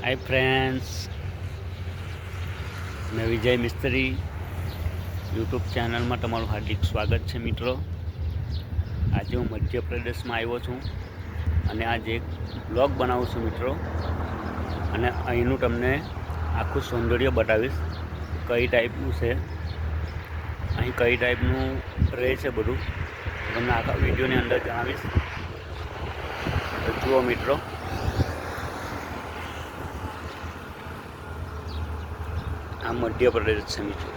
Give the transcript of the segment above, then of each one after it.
Hi friends, मैं विजय मिस्त्री YouTube channel में तमाરું हार्दिक स्वागत है। मित्रों, आज हूँ मध्य प्रदेश में आव्यो छूँ अने आज एक ब्लॉग बनावुं छूं मित्रों, अने अहींनुं तमने आखुं सौंदर्य बतावीश। कई टाइपनुं छे अहीं, कई टाइपनुं रहे छे बधुं तमने आखा विडियोनी अंदर जणावीश। तो जुओ मित्रों, आ मध्य प्रदेश है मित्रों,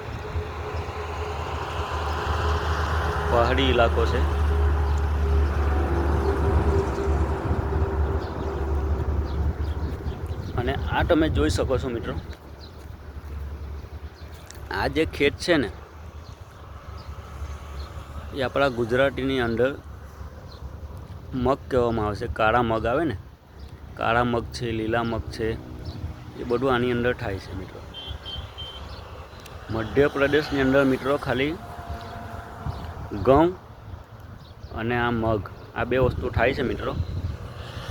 पहाड़ी इलाको है। अने आ तमे जोई शको छो मित्रों, आ जे खेत है ने ये अपना गुजराती अंदर मग कहेवामां आवे छे। काळा मग आवे ने, काळा मग छे, लीला मग छे, ये बधुं आनी अंदर थाय छे मित्रों। मध्य प्रदेशनी अंदर मित्रों खाली घऊं अने आ मग, आ बे वस्तु थाय छे मित्रों।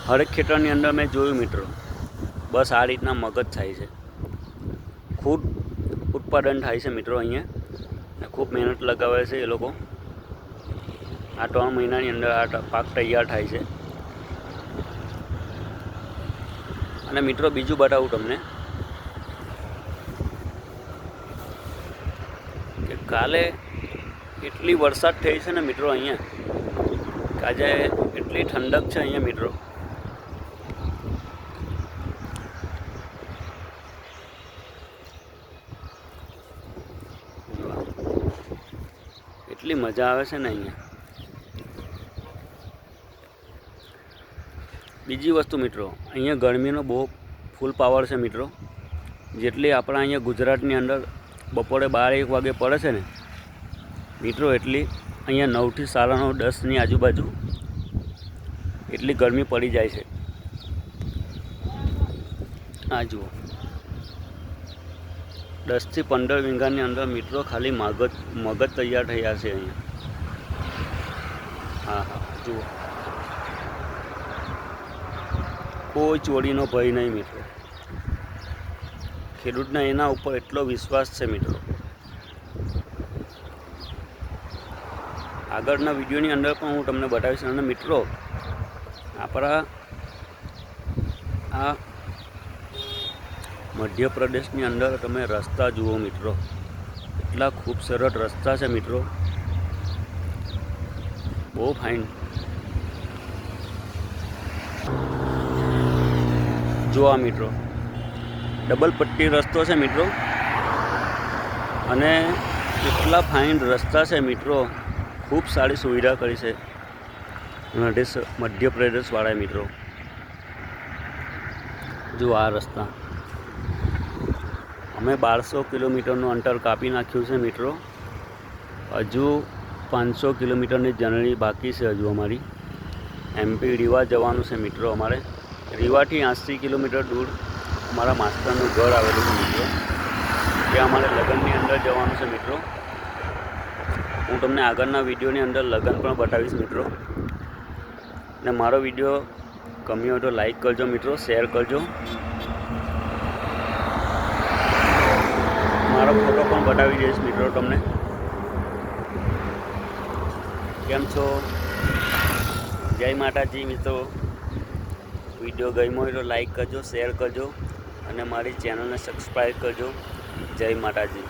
हरेक खेतरनी अंदर मैं जोयुं मित्रों, बस आ रीतना मग ज थाय छे। खूब उत्पादन थाय छे मित्रों अहींया, खूब मेहनत लगावे छे ए लोको। आ 3 महीनानी अंदर आ पाक तैयार थाय छे। अने मित्रों बीजुं बतावुं तमने के काले एटली वरसाद थई छे ने मित्रों अहींया, आज एटली ठंडक छे अहींया मित्रों। एटली मजा आवे छे ने अहींया। बीजी वस्तु मित्रों, अहींया गरमीनो बहुत फूल पावर छे मित्रों। जेटली आपणा अहींया गुजरातनी अंदर बपोरे 12-1 वागे पड़े छे ने मित्रों, एटली अहींया 9 થી 9:30 ની आजूबाजू एटली गरमी पड़ी जाय छे। आ जुओ 10 થી 15 वीघानी अंदर मित्रों खाली मगज तैयार थया छे अहींया। हाँ हाँ जुओ, कोई चोरीनो भय नहीं मित्रों। खेडूतने एना उपर एटलो विश्वास है मित्रों। आगळना विडियोनी अंदर पण हूँ तमने बतावीश। अने मित्रों आपणा आ मध्य प्रदेशनी अंदर तमे रस्ता जुओ मित्रों, एटला खूबसूरत रस्ता है मित्रों, बहुत फाइन। जो आ मित्रों डबल पट्टी रस्तो है मित्रों, अने एटला फाइन रस्ता है मित्रों। खूब सारी सुविधा करी है मध्य प्रदेश वाला मित्रों। जो आ रस्ता अमे 1200 किलोमीटरનું अंतर कापी नाख्युं છે मित्रों। हजू 500 किलोमीटरनी जर्नी बाकी है हजू अमारी। एमपी रीवा जवानुं छे मित्रों। अमारे रीवाथी 80 किलोमीटर दूर अमारा मास्टरनुं घर आवेलुं छे मित्रों। त्यां अमारे लगननी अंदर जवानुं छे मित्रों। हूँ तमने आगळना विडियोनी अंदर लगन पण बतावीश मित्रों। ने मारो विडियो गम्यो होय तो लाइक करजो मित्रों, शेर करजो। मारो फोटो पण बतावी दईश मित्रों तमने। केम छो? जय माताजी मित्रों। विडियो गम्यो होय तो लाइक करजो, शेर करजो, अने मारी चेनल ने सब्सक्राइब करजो। जय माताजी।